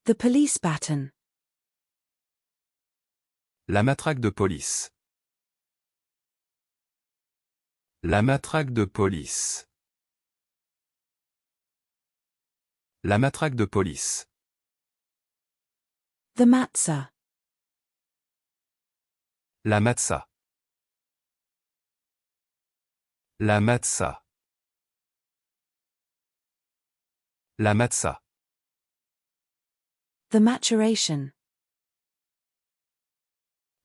The police baton. La matraque de police. La matraque de police. La matraque de police. The matzah. La matzah. La matzah. La matzah. The maturation.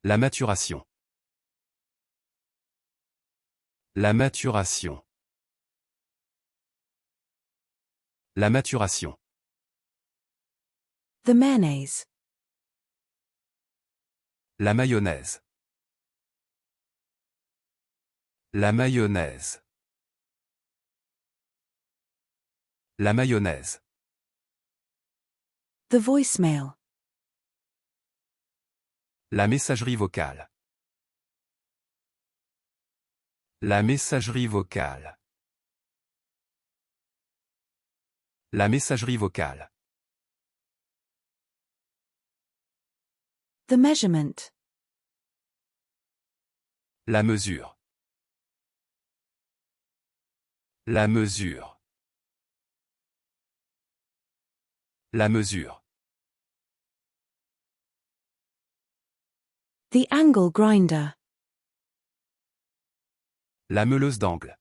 La maturation. La maturation. La maturation. The mayonnaise. La mayonnaise. La mayonnaise. La mayonnaise. The voicemail. La messagerie vocale. La messagerie vocale. La messagerie vocale. The measurement. La mesure. La mesure. La mesure. The angle grinder. La meuleuse d'angle.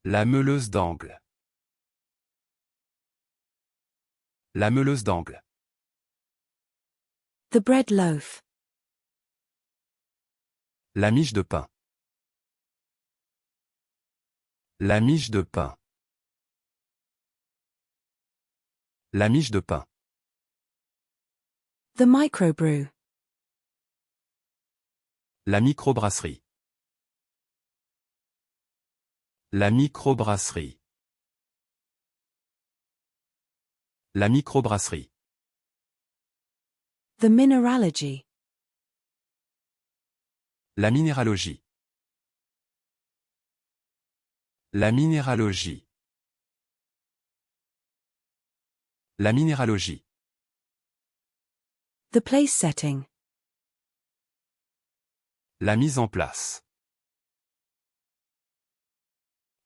La meuleuse d'angle. La meuleuse d'angle. The bread loaf. La miche de pain. La miche de pain. La miche de pain. The microbrew. La microbrasserie. La microbrasserie. La microbrasserie. The mineralogy. La minéralogie. La minéralogie. La minéralogie. The place setting. La mise en place.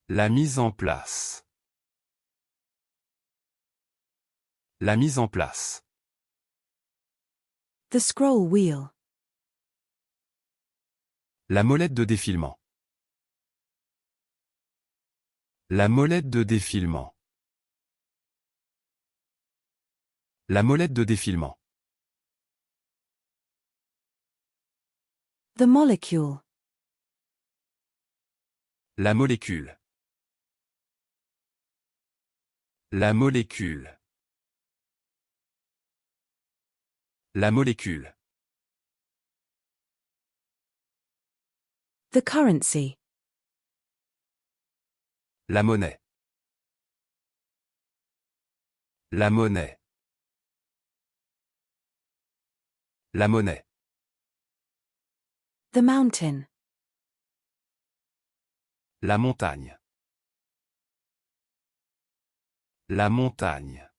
La mise en place. La mise en place. The scroll wheel. La molette de défilement. La molette de défilement. La molette de défilement. The molecule. La molécule. La molécule. La molécule. The currency. La monnaie. La monnaie. La monnaie. The mountain. La montagne. La montagne.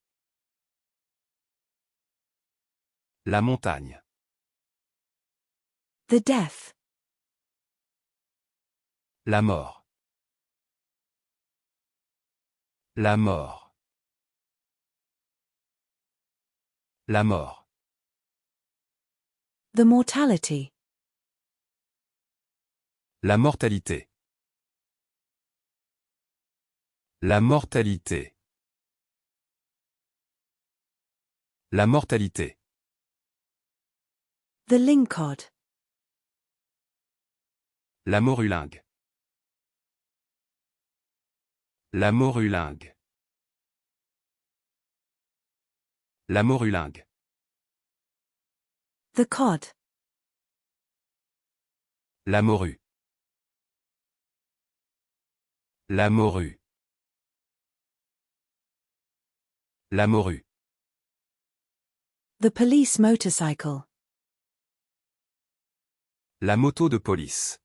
La montagne. The death. La mort. La mort. La mort. The mortality. La mortalité. La mortalité. La mortalité. The lingcod. La morulingue. La morulingue. La morulingue. The cod. La morue. La morue. La morue. The police motorcycle. La moto de police.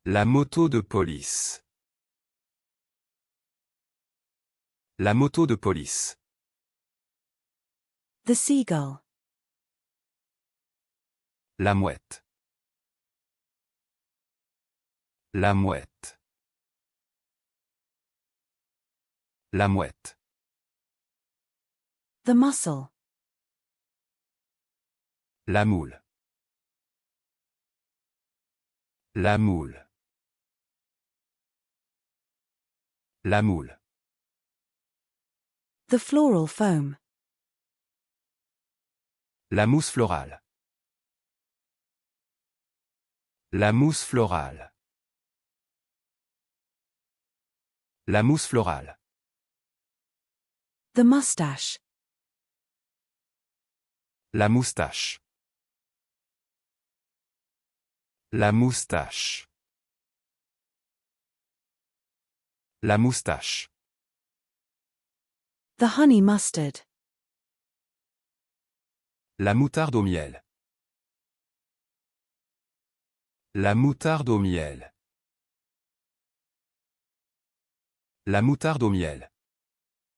La moto de police. La moto de police. The seagull. La mouette. La mouette. La mouette. The mussel. La moule. La moule. La moule. The floral foam. La mousse florale. La mousse florale. La mousse florale. The mustache. La moustache. La moustache. La moustache. The honey mustard. La moutarde au miel. La moutarde au miel. La moutarde au miel.